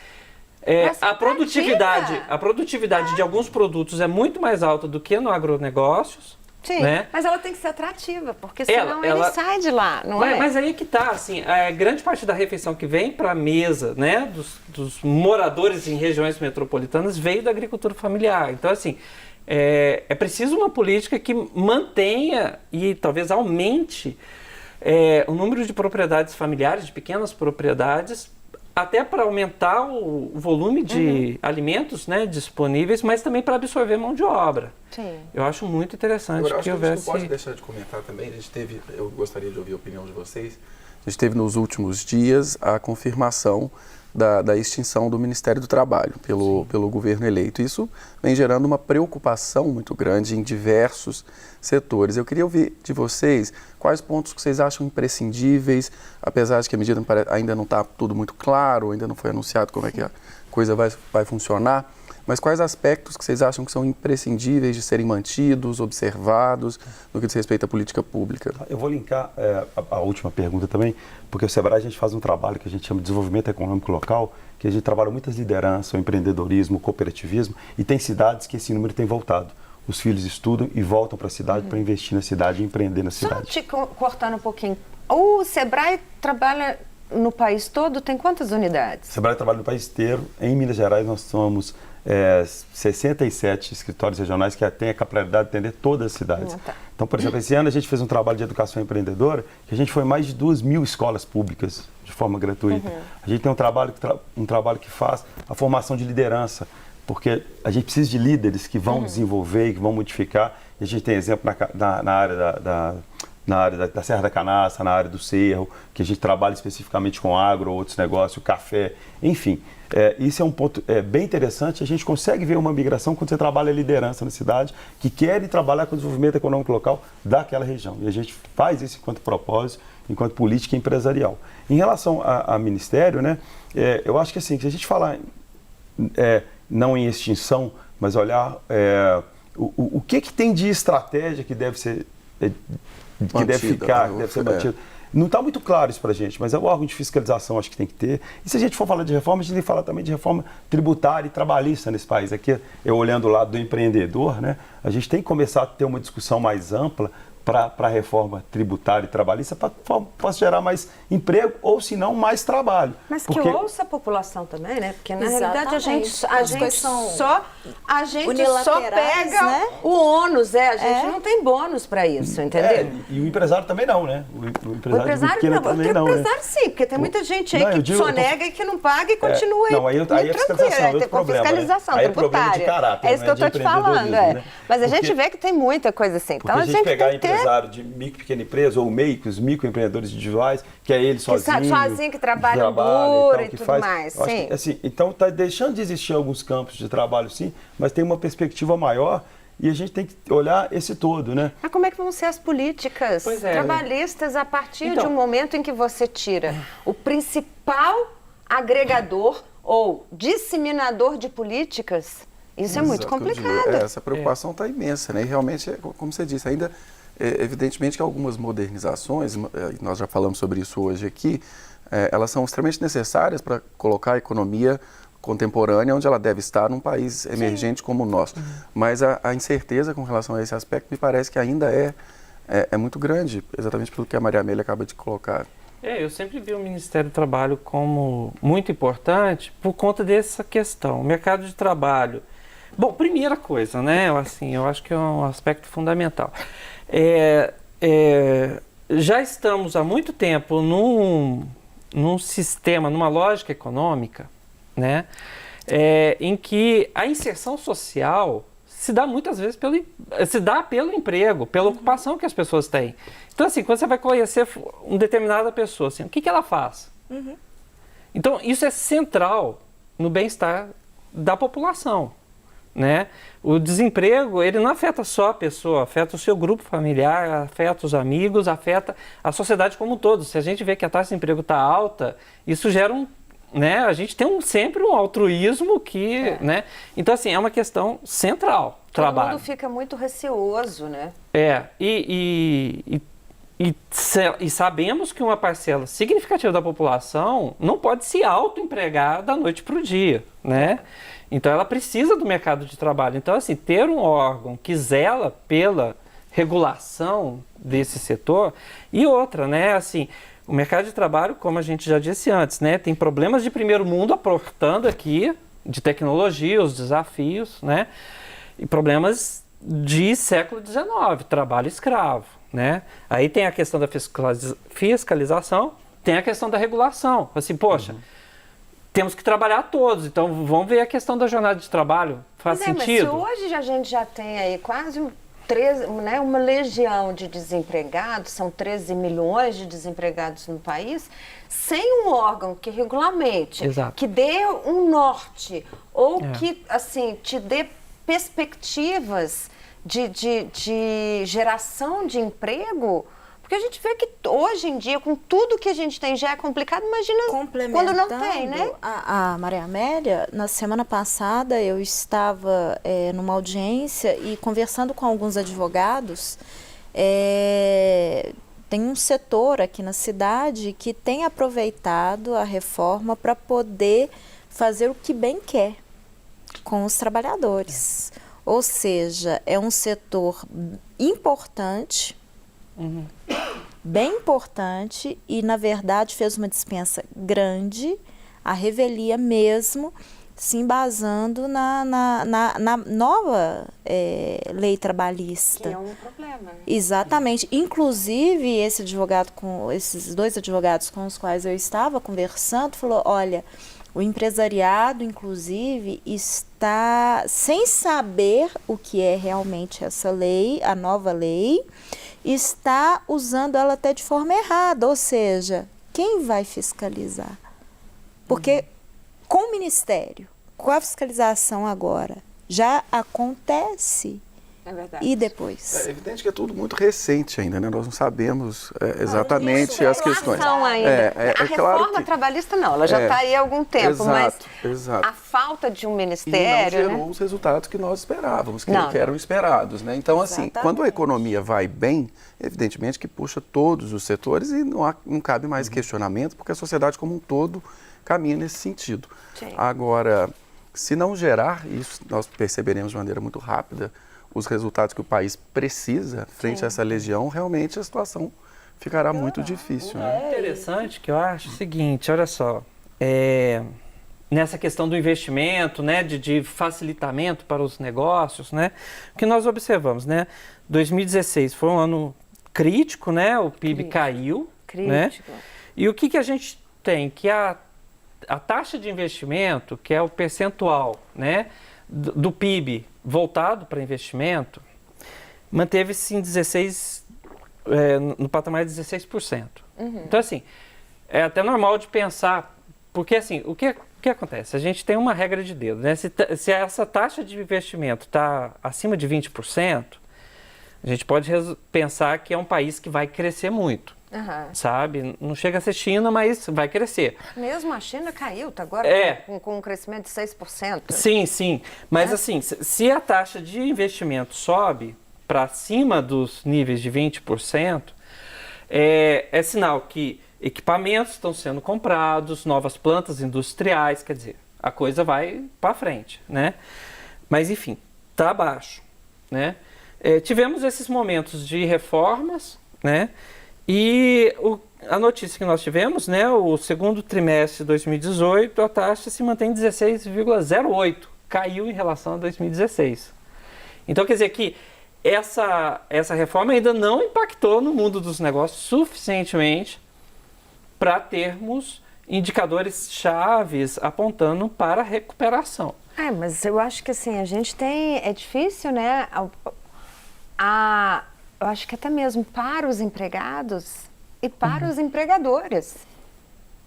a produtividade de alguns produtos é muito mais alta do que no agronegócios. Sim, né? Mas ela tem que ser atrativa, porque senão ele sai de lá, não é? Mas aí que tá, assim, grande parte da refeição que vem para a mesa, né, dos moradores em regiões metropolitanas veio da agricultura familiar. Então, assim, é preciso uma política que mantenha e talvez aumente o número de propriedades familiares, de pequenas propriedades, até para aumentar o volume de alimentos, né, disponíveis, mas também para absorver mão de obra. Sim. Eu acho muito interessante Agora, que houvesse... houvesse... A gente não pode deixar de comentar também, eu gostaria de ouvir a opinião de vocês, a gente teve nos últimos dias a confirmação da extinção do Ministério do Trabalho pelo governo eleito. Isso vem gerando uma preocupação muito grande em diversos setores. Eu queria ouvir de vocês quais pontos que vocês acham imprescindíveis, apesar de que a medida ainda não está tudo muito claro, ainda não foi anunciado como é que a coisa vai funcionar, mas quais aspectos que vocês acham que são imprescindíveis de serem mantidos, observados, no que diz respeito à política pública? Eu vou linkar a última pergunta também, porque o Sebrae a gente faz um trabalho que a gente chama de desenvolvimento econômico local, que a gente trabalha muitas lideranças, o empreendedorismo, o cooperativismo, e tem cidades que esse número tem voltado. Os filhos estudam e voltam para a cidade para investir na cidade e empreender na cidade. Só te cortando um pouquinho, o Sebrae trabalha no país todo, tem quantas unidades? O Sebrae trabalha no país inteiro. Em Minas Gerais nós somos 67 escritórios regionais que têm a capilaridade de atender todas as cidades. Tá. Então, por exemplo, esse ano a gente fez um trabalho de educação empreendedora, que a gente foi em mais de 2.000 escolas públicas de forma gratuita. A gente tem um trabalho que faz a formação de liderança, porque a gente precisa de líderes que vão desenvolver e que vão modificar. E a gente tem exemplo na área da Serra da Canastra, na área do Cerro, que a gente trabalha especificamente com agro, outros negócios, café, enfim. Isso é um ponto bem interessante. A gente consegue ver uma migração quando você trabalha a liderança na cidade, que quer trabalhar com o desenvolvimento econômico local daquela região. E a gente faz isso enquanto propósito, enquanto política empresarial. Em relação a ministério, né, eu acho que assim, se a gente falar não em extinção, mas olhar o que tem de estratégia que deve ser... que deve ficar, que deve ser mantido. Não está muito claro isso para a gente, mas é o órgão de fiscalização, acho que tem que ter. E se a gente for falar de reforma, a gente tem que falar também de reforma tributária e trabalhista nesse país. Aqui, eu olhando o lado do empreendedor, né, a gente tem que começar a ter uma discussão mais ampla para a reforma tributária e trabalhista para gerar mais emprego ou, se não, mais trabalho. Mas que ouça a população também, né? Porque, na realidade, a gente só pega, né, o ônus, a gente não tem bônus para isso, entendeu? E o empresário também não, né? O empresário não, também não, o empresário sim, porque tem muita gente aí que sonega e que não paga e continua aí é fiscalização, é outro problema, fiscalização né? Aí é problema de caráter, é isso que eu estou te falando, né? Mas a gente vê que tem muita coisa assim. Então, a gente pegar tem que empresário de micro e pequena empresa, ou MEI, os microempreendedores individuais, que é ele sozinho. Que trabalha duro e tudo mais. Sim. Que, assim, então está deixando de existir alguns campos de trabalho, sim, mas tem uma perspectiva maior e a gente tem que olhar esse todo, né? Mas como é que vão ser as políticas trabalhistas a partir de um momento em que você tira o principal agregador ou disseminador de políticas? Isso é muito complicado. Essa preocupação está imensa, né? E realmente, como você disse, ainda evidentemente que algumas modernizações, nós já falamos sobre isso hoje aqui, elas são extremamente necessárias para colocar a economia contemporânea onde ela deve estar num país emergente como o nosso. Mas a incerteza com relação a esse aspecto me parece que ainda é muito grande, exatamente pelo que a Maria Amélia acaba de colocar. Eu sempre vi o Ministério do Trabalho como muito importante por conta dessa questão. O mercado de trabalho. Bom, primeira coisa, né? Eu acho que é um aspecto fundamental. Já estamos há muito tempo num sistema, numa lógica econômica, né, em que a inserção social se dá muitas vezes pelo emprego, pela ocupação que as pessoas têm. Então, assim, quando você vai conhecer uma determinada pessoa, assim, o que ela faz? Então, isso é central no bem-estar da população. Né? O desemprego, ele não afeta só a pessoa, afeta o seu grupo familiar, afeta os amigos, afeta a sociedade como um todo. Se a gente vê que a taxa de emprego está alta, isso gera né? A gente tem sempre um altruísmo que, né? Então, assim, é uma questão central, trabalho. Todo mundo fica muito receoso, né? E sabemos que uma parcela significativa da população não pode se autoempregar da noite para o dia, né? Então, ela precisa do mercado de trabalho. Então, assim, ter um órgão que zela pela regulação desse setor e outra, né? Assim, o mercado de trabalho, como a gente já disse antes, né? Tem problemas de primeiro mundo aportando aqui, de tecnologia, os desafios, né? E problemas de século XIX, trabalho escravo, né? Aí tem a questão da fiscalização, tem a questão da regulação. Assim, poxa... Temos que trabalhar todos, então vamos ver a questão da jornada de trabalho. Faz sentido? Mas se hoje a gente já tem aí quase uma legião de desempregados, são 13 milhões de desempregados no país, sem um órgão que regulamente, que dê um norte, ou que assim, te dê perspectivas de geração de emprego. Porque a gente vê que hoje em dia, com tudo que a gente tem, já é complicado, imagina quando não tem, né? A Maria Amélia, na semana passada, eu estava numa audiência e conversando com alguns advogados. Tem um setor aqui na cidade que tem aproveitado a reforma para poder fazer o que bem quer com os trabalhadores. Ou seja, é um setor importante, bem importante, e na verdade fez uma dispensa grande, a revelia mesmo, se embasando na nova lei trabalhista. Que é um problema, né? Exatamente. Inclusive, esses dois advogados com os quais eu estava conversando, falou, olha, o empresariado, inclusive, está sem saber o que é realmente essa lei, a nova lei, está usando ela até de forma errada, ou seja, quem vai fiscalizar? Porque com o Ministério, com a fiscalização agora, já acontece É verdade. E depois? É evidente que é tudo muito recente ainda, né? Nós não sabemos exatamente as questões. Ainda. A claro reforma que trabalhista não, ela já está aí há algum tempo, exato. a falta de um E não ministério, gerou os resultados que nós esperávamos, que eram esperados, né? Então, assim, Exatamente. quando a economia vai bem, evidentemente que puxa todos os setores e não cabe mais questionamento, porque a sociedade como um todo caminha nesse sentido. Sim. Agora, se não gerar isso, nós perceberemos de maneira muito rápida os resultados que o país precisa frente a essa legião, realmente a situação ficará muito difícil. Né? Interessante que eu acho o seguinte, olha só, nessa questão do investimento, né, de facilitamento para os negócios, né, o que nós observamos, né, 2016 foi um ano crítico, né, o PIB caiu, né, e o que a gente tem? Que a taxa de investimento, que é o percentual, né, do PIB voltado para investimento, manteve-se em 16, no patamar de 16%. Então, assim, é até normal de pensar, porque, assim, o que acontece? A gente tem uma regra de dedo, né? Se essa taxa de investimento está acima de 20%, a gente pode pensar que é um país que vai crescer muito. Sabe? Não chega a ser China, mas vai crescer. Mesmo a China caiu, tá agora com um crescimento de 6%. Sim. Mas assim, se a taxa de investimento sobe para cima dos níveis de 20%, é sinal que equipamentos estão sendo comprados, novas plantas industriais, quer dizer, a coisa vai para frente, né? Mas enfim, está abaixo, né? Tivemos esses momentos de reformas, né? E a notícia que nós tivemos, né, o segundo trimestre de 2018, a taxa se mantém em 16,08, caiu em relação a 2016. Então, quer dizer que essa reforma ainda não impactou no mundo dos negócios suficientemente para termos indicadores chaves apontando para a recuperação. Mas eu acho que assim, a gente tem, é difícil, né, eu acho que até mesmo para os empregados e para os empregadores.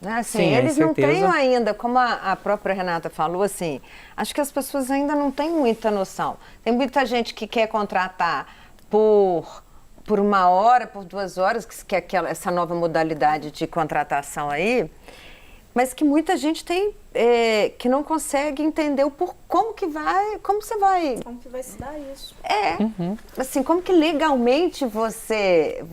Né? Assim, Sim, eles não certeza. têm ainda, como a própria Renata falou, assim, acho que as pessoas ainda não têm muita noção. Tem muita gente que quer contratar por 1 hora, por 2 horas, que é essa nova modalidade de contratação aí, mas que muita gente tem, que não consegue entender como que você vai... Como que vai se dar isso? Assim, como que legalmente você...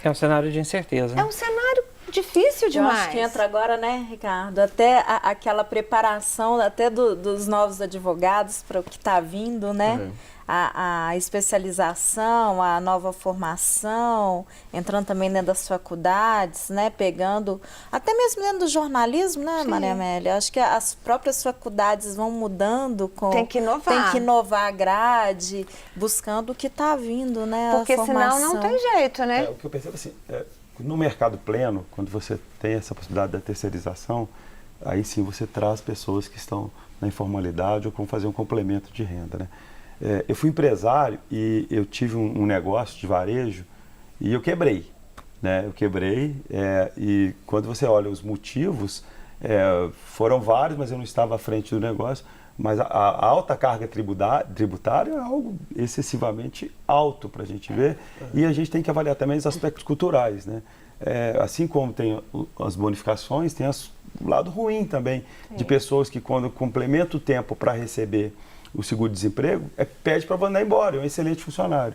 É um cenário de incerteza. É um cenário difícil Eu demais. acho que entra agora, né, Ricardo, até aquela preparação até dos novos advogados para o que está vindo, né? A especialização, a nova formação, entrando também dentro das faculdades, né, pegando, até mesmo dentro do jornalismo, né, Maria Amélia? Acho que as próprias faculdades vão mudando Tem que inovar. Tem que inovar a grade, buscando o que está vindo, né? Porque a formação. senão não tem jeito, né? O que eu percebo assim, no mercado pleno, quando você tem essa possibilidade da terceirização, aí sim você traz pessoas que estão na informalidade ou como fazer um complemento de renda, né? Eu fui empresário e eu tive um negócio de varejo e eu quebrei, né? E quando você olha os motivos, foram vários, mas eu não estava à frente do negócio. Mas a alta carga tributária é algo excessivamente alto para a gente ver. E a gente tem que avaliar também os aspectos culturais, né? Assim como tem as bonificações, tem o lado ruim também, de pessoas que quando complementam o tempo para receber o seguro-desemprego, pede para mandar embora, é um excelente funcionário.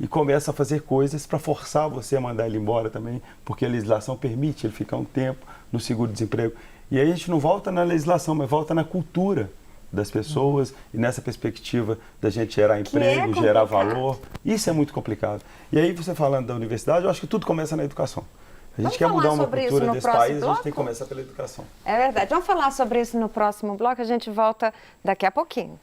E começa a fazer coisas para forçar você a mandar ele embora também, porque a legislação permite ele ficar um tempo no seguro-desemprego. E aí a gente não volta na legislação, mas volta na cultura das pessoas e nessa perspectiva da gente gerar emprego, gerar valor. Isso é muito complicado. E aí você falando da universidade, eu acho que tudo começa na educação. A gente quer mudar uma cultura desse país, a gente tem que começar pela educação. É verdade. Vamos falar sobre isso no próximo bloco, a gente volta daqui a pouquinho.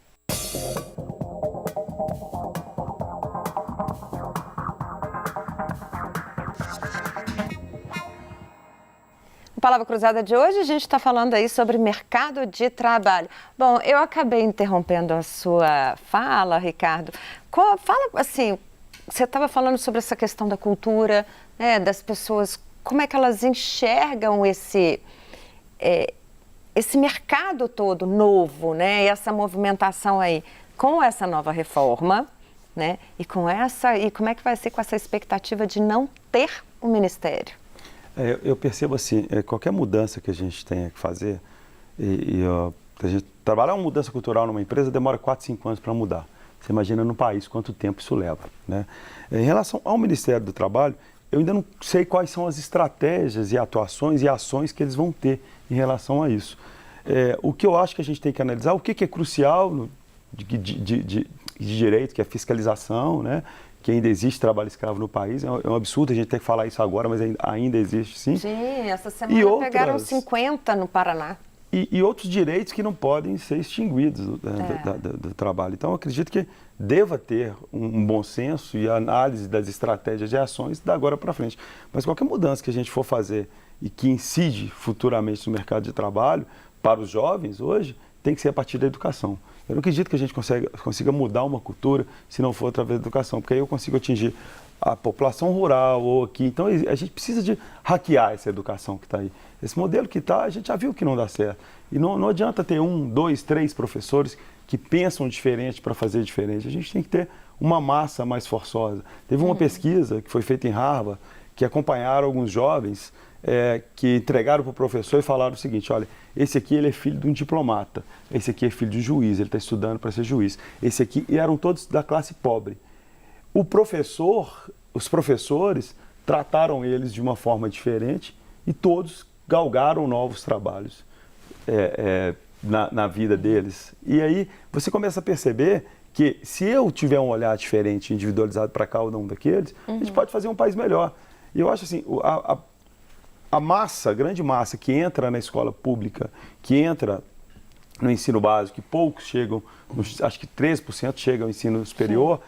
No Palavra Cruzada de hoje, a gente está falando aí sobre mercado de trabalho. Bom, eu acabei interrompendo a sua fala, Ricardo. Fala assim, você estava falando sobre essa questão da cultura, né, das pessoas, como é que elas enxergam esse mercado todo novo, né, e essa movimentação aí. com essa nova reforma, né? E como é que vai ser com essa expectativa de não ter um ministério? Eu percebo assim, qualquer mudança que a gente tenha que fazer, a gente trabalhar uma mudança cultural numa empresa demora 4, 5 anos para mudar. Você imagina no país quanto tempo isso leva, né? Em relação ao Ministério do Trabalho, eu ainda não sei quais são as estratégias e atuações e ações que eles vão ter em relação a isso. O que eu acho que a gente tem que analisar, o que é crucial de direito, que é fiscalização, né? Que ainda existe trabalho escravo no país. É um absurdo a gente ter que falar isso agora, mas ainda existe, sim. Sim, essa semana pegaram 50 no Paraná. E outros direitos que não podem ser extinguidos do trabalho. Então, eu acredito que deva ter um bom senso e análise das estratégias de ações da agora para frente. Mas qualquer mudança que a gente for fazer e que incide futuramente no mercado de trabalho, para os jovens hoje, tem que ser a partir da educação. Eu não acredito que a gente consiga mudar uma cultura se não for através da educação, porque aí eu consigo atingir a população rural ou aqui. Então, a gente precisa de hackear essa educação que está aí. Esse modelo que está, a gente já viu que não dá certo. E não adianta ter 1, 2, 3 professores que pensam diferente para fazer diferente. A gente tem que ter uma massa mais forçosa. Teve uma pesquisa que foi feita em Harvard, que acompanharam alguns jovens que entregaram para o professor e falaram o seguinte: olha, esse aqui ele é filho de um diplomata, esse aqui é filho de um juiz, ele está estudando para ser juiz. Esse aqui, e eram todos da classe pobre. Os professores trataram eles de uma forma diferente e todos galgaram novos trabalhos na vida deles. E aí você começa a perceber que se eu tiver um olhar diferente, individualizado para cada um daqueles, a gente pode fazer um país melhor. E eu acho assim, a grande massa que entra na escola pública, que entra no ensino básico, que poucos chegam, acho que 13% chegam ao ensino superior,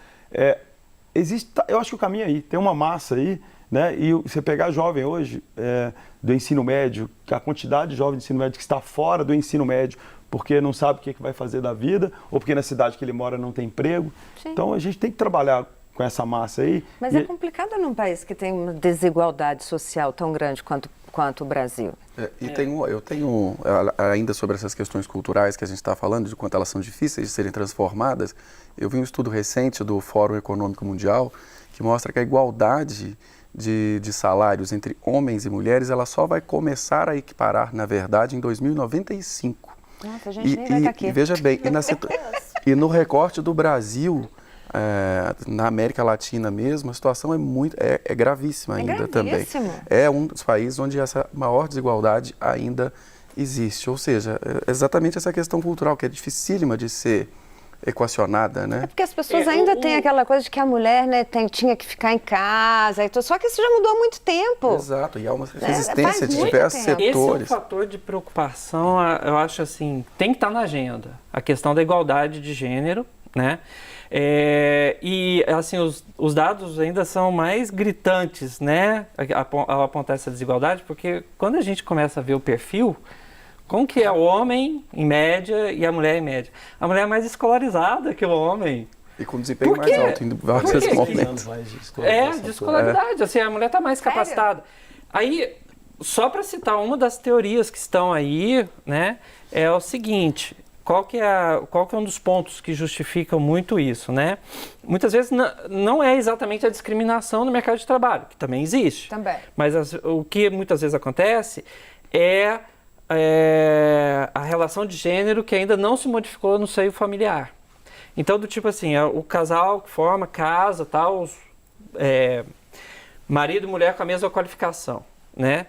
eu acho que o caminho é aí, tem uma massa aí, né? E você pegar jovem hoje do ensino médio, a quantidade de jovem do ensino médio que está fora do ensino médio porque não sabe o que vai fazer da vida, ou porque na cidade que ele mora não tem emprego. Sim. Então a gente tem que trabalhar com essa massa aí. Mas é complicado num país que tem uma desigualdade social tão grande quanto o Brasil. Eu tenho, ainda sobre essas questões culturais que a gente está falando, de quanto elas são difíceis de serem transformadas, eu vi um estudo recente do Fórum Econômico Mundial que mostra que a igualdade de salários entre homens e mulheres, ela só vai começar a equiparar, na verdade, em 2095. Nossa, a gente nem vai estar aqui. E veja bem, e no recorte do Brasil, na América Latina mesmo, a situação é gravíssima ainda também. É um dos países onde essa maior desigualdade ainda existe. Ou seja, exatamente essa questão cultural, que é dificílima de ser equacionada, né? É porque as pessoas ainda têm aquela coisa de que a mulher, né, tinha que ficar em casa, só que isso já mudou há muito tempo. Exato, e há uma resistência de diversos setores. Esse é um fator de preocupação, eu acho assim, tem que estar na agenda, a questão da igualdade de gênero, né? E assim, os dados ainda são mais gritantes, né, ao apontar essa desigualdade, porque quando a gente começa a ver o perfil, como que é o homem em média e a mulher em média? A mulher é mais escolarizada que o homem. E com desempenho mais alto em vários momentos. De escolaridade, assim, a mulher está mais capacitada. Aí, só para citar uma das teorias que estão aí, né, é o seguinte: qual que é um dos pontos que justificam muito isso, né? Muitas vezes não é exatamente a discriminação no mercado de trabalho, que também existe. Também. Mas o que muitas vezes acontece é a relação de gênero que ainda não se modificou no seio familiar. Então, do tipo assim, o casal que forma casa, tal, marido e mulher com a mesma qualificação, né?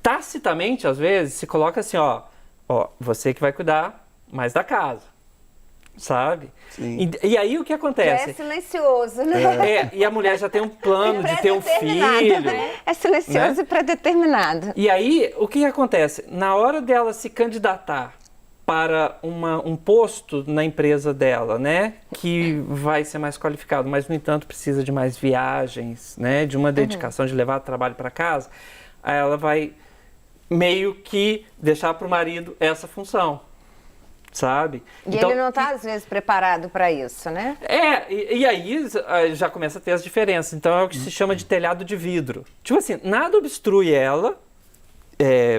Tacitamente, às vezes, se coloca assim, ó, você que vai cuidar mais da casa, sabe? E aí o que acontece? É silencioso, né? E a mulher já tem um plano de ter um filho. Né? É silencioso, né? E pré-determinado. E aí o que acontece? Na hora dela se candidatar para um posto na empresa dela, né, que vai ser mais qualificado, mas no entanto precisa de mais viagens, né, de uma dedicação de levar o trabalho para casa, aí ela vai meio que deixar para o marido essa função. Sabe? E então, ele não está, às vezes, preparado para isso, né? E aí já começa a ter as diferenças. Então é o que se chama de telhado de vidro. Tipo assim, nada obstrui ela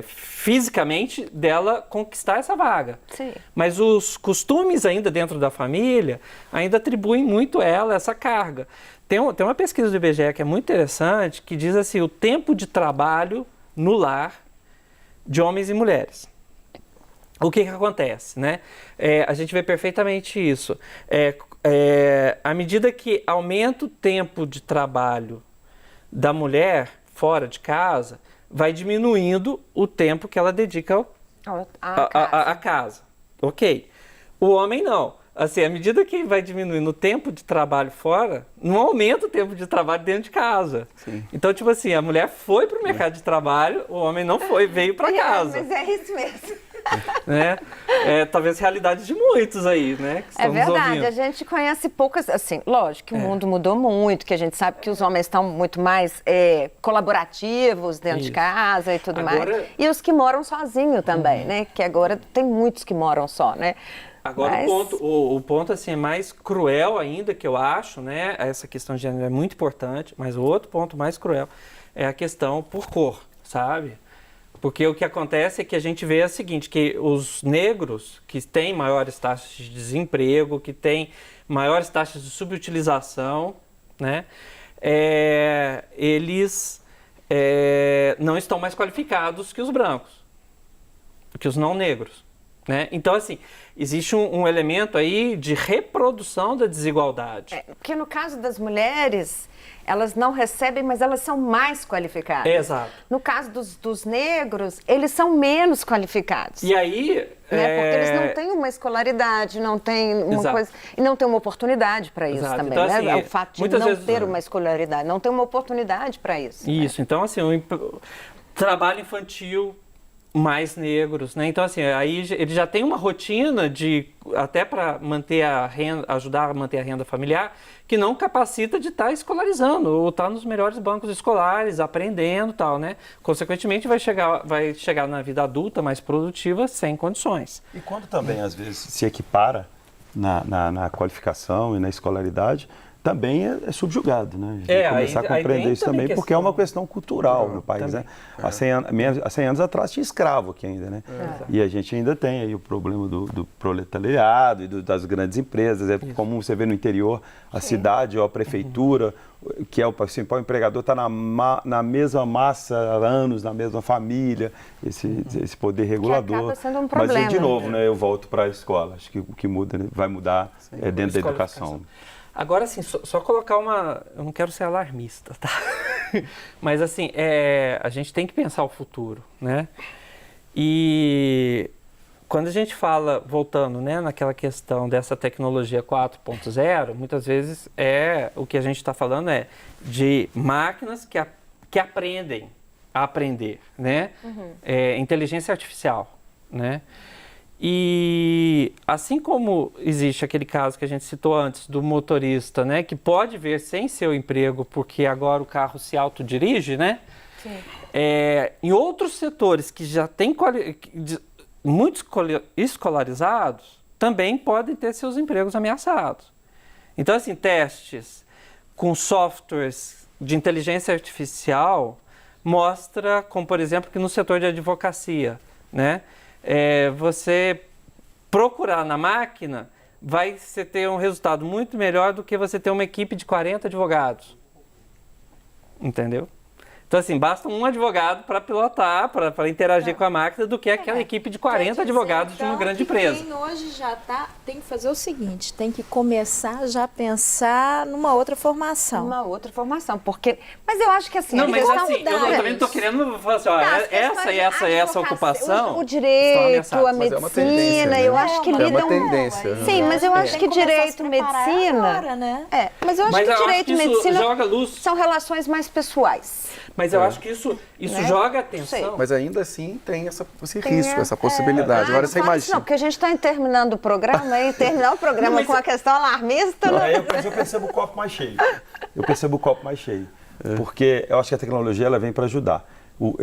fisicamente dela conquistar essa vaga. Sim. Mas os costumes ainda dentro da família ainda atribuem muito a ela essa carga. Tem uma pesquisa do IBGE que é muito interessante, que diz assim, o tempo de trabalho no lar de homens e mulheres. O que acontece, né? A gente vê perfeitamente isso. À medida que aumenta o tempo de trabalho da mulher fora de casa, vai diminuindo o tempo que ela dedica à casa. Ok. O homem não. Assim, à medida que vai diminuindo o tempo de trabalho fora, não aumenta o tempo de trabalho dentro de casa. Sim. Então, tipo assim, a mulher foi para o mercado de trabalho, o homem não foi, veio para casa. Mas é isso mesmo. Né? Talvez realidade de muitos aí, né? Que É estão nos verdade, ouvindo. a gente conhece poucas, assim, lógico que o mundo mudou muito, que a gente sabe que os homens estão muito mais colaborativos dentro de Isso. casa e tudo Agora- mais. E os que moram sozinhos também, né? Que agora tem muitos que moram só, né? Agora Mas- o ponto assim, mais cruel ainda que eu acho, né? Essa questão de gênero é muito importante, mas o outro ponto mais cruel é a questão por cor, sabe? Porque o que acontece é que a gente vê o seguinte, que os negros que têm maiores taxas de desemprego, que têm maiores taxas de subutilização, né? Eles não estão mais qualificados que os brancos, que os não negros. Né? Então, assim, existe um elemento aí de reprodução da desigualdade. Porque no caso das mulheres, elas não recebem, mas elas são mais qualificadas. Exato. No caso dos negros, eles são menos qualificados. E aí... Né? Porque eles não têm uma escolaridade, não têm uma Exato. coisa... E não têm uma oportunidade para isso Exato. também, Então, né? assim, O fato de muitas não vezes- ter uma escolaridade, não ter uma oportunidade para isso. Isso, então assim, trabalho infantil, mais negros, né? Então assim, aí ele já tem uma rotina de, até para manter a renda, ajudar a manter a renda familiar, que não capacita de estar escolarizando, ou estar nos melhores bancos escolares, aprendendo e tal, né? Consequentemente vai chegar na vida adulta mais produtiva sem condições. E quando também, às vezes, se equipara na qualificação e na escolaridade, também é subjugado, né? A gente tem que começar a aí compreender tem isso também também, porque é uma questão cultural no país, também. né? Há 100 anos atrás tinha escravo aqui ainda, né? E a gente ainda tem aí o problema do proletariado e das grandes empresas. É comum você ver no interior a cidade ou a prefeitura, que é o principal empregador, está na mesma massa há anos, na mesma família, esse poder regulador. acaba sendo um Mas, problema, de novo, né, eu volto para a escola. Acho que o que muda, né, vai mudar dentro da Escola, educação. Agora, assim, só colocar uma... Eu não quero ser alarmista, tá? Mas, assim, a gente tem que pensar o futuro, né? E quando a gente fala, voltando, né, naquela questão dessa tecnologia 4.0, muitas vezes o que a gente está falando é de máquinas que aprendem a aprender, né? Inteligência artificial, né? E assim como existe aquele caso que a gente citou antes do motorista, né, que pode ver sem seu emprego porque agora o carro se autodirige, né? Sim. Em outros setores que já têm muitos escolarizados, também podem ter seus empregos ameaçados. Então, assim, testes com softwares de inteligência artificial mostra, como por exemplo, que no setor de advocacia, né? Você procurar na máquina, vai você ter um resultado muito melhor do que você ter uma equipe de 40 advogados. Entendeu? Então, assim, basta um advogado para pilotar, para interagir com a máquina, do que aquela equipe de 40 advogados de uma grande empresa. Quem hoje já tem que fazer o seguinte, tem que começar já a pensar numa outra formação. Uma outra formação, porque... Mas eu acho que assim... Não, a mas questão assim, eu também não estou querendo falar assim, ó, Não, as questões de essa advocacia, ocupação... O direito, a estão ameaçadas. Mas é uma medicina, tendência, né? eu acho que É uma lidam... tendência. Sim, mas eu acho que Tem começar a direito, se preparar medicina... agora, né? Mas eu acho Mas que eu acho direito que e isso medicina joga luz. são relações mais pessoais. Mas eu acho que isso Né? joga atenção. Mas ainda assim tem esse Tem risco, essa possibilidade. Agora você não fala isso não, imagina. porque a gente está terminando o programa e terminar o programa com a questão alarmista... Não, não- eu percebo o copo mais cheio. Porque eu acho que a tecnologia ela vem para ajudar.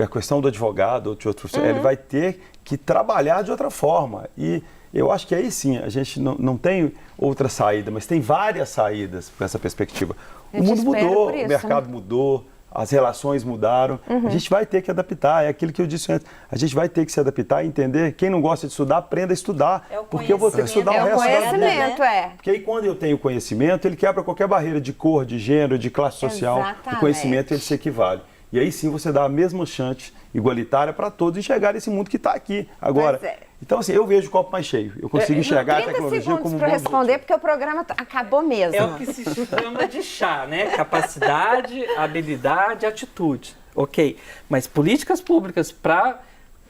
A questão do advogado ou de outro, ele vai ter que trabalhar de outra forma. E eu acho que aí sim, a gente não tem outra saída, mas tem várias saídas com essa perspectiva. Eu O te mundo espero mudou, por isso, o mercado mudou, as relações mudaram, a gente vai ter que adaptar, é aquilo que eu disse antes, a gente vai ter que se adaptar e entender, quem não gosta de estudar, aprenda a estudar, porque eu vou ter que estudar o resto da vida. Conhecimento, Porque aí quando eu tenho conhecimento, ele quebra qualquer barreira de cor, de gênero, de classe social, Exatamente. o conhecimento ele se equivale. E aí sim você dá a mesma chance igualitária para todos enxergar esse mundo que está aqui agora. Pois é. Então, assim, eu vejo o copo mais cheio. Eu consigo enxergar a 30 tecnologia segundos como um para bom responder, objetivo. porque o programa acabou mesmo. É o que se chama de chá, né? Capacidade, habilidade, atitude. Ok. Mas políticas públicas para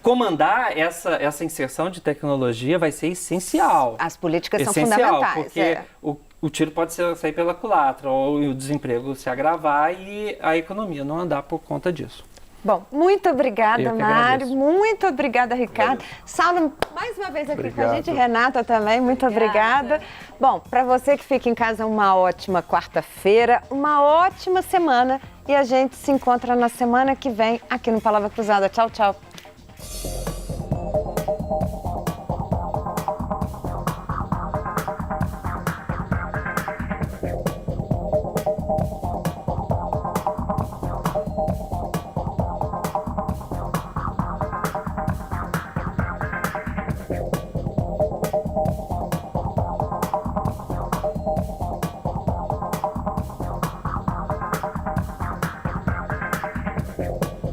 comandar essa inserção de tecnologia vai ser essencial. As políticas são Essencial, fundamentais. porque o tiro pode sair pela culatra, ou o desemprego se agravar e a economia não andar por conta disso. Bom, muito obrigada, Eu que Mário. agradeço. Muito obrigada, Ricardo. Saulo, mais uma vez aqui com a Obrigado. gente. Renata também, muito obrigada. Bom, para você que fica em casa, uma ótima quarta-feira, uma ótima semana. E a gente se encontra na semana que vem aqui no Palavra Cruzada. Tchau, tchau.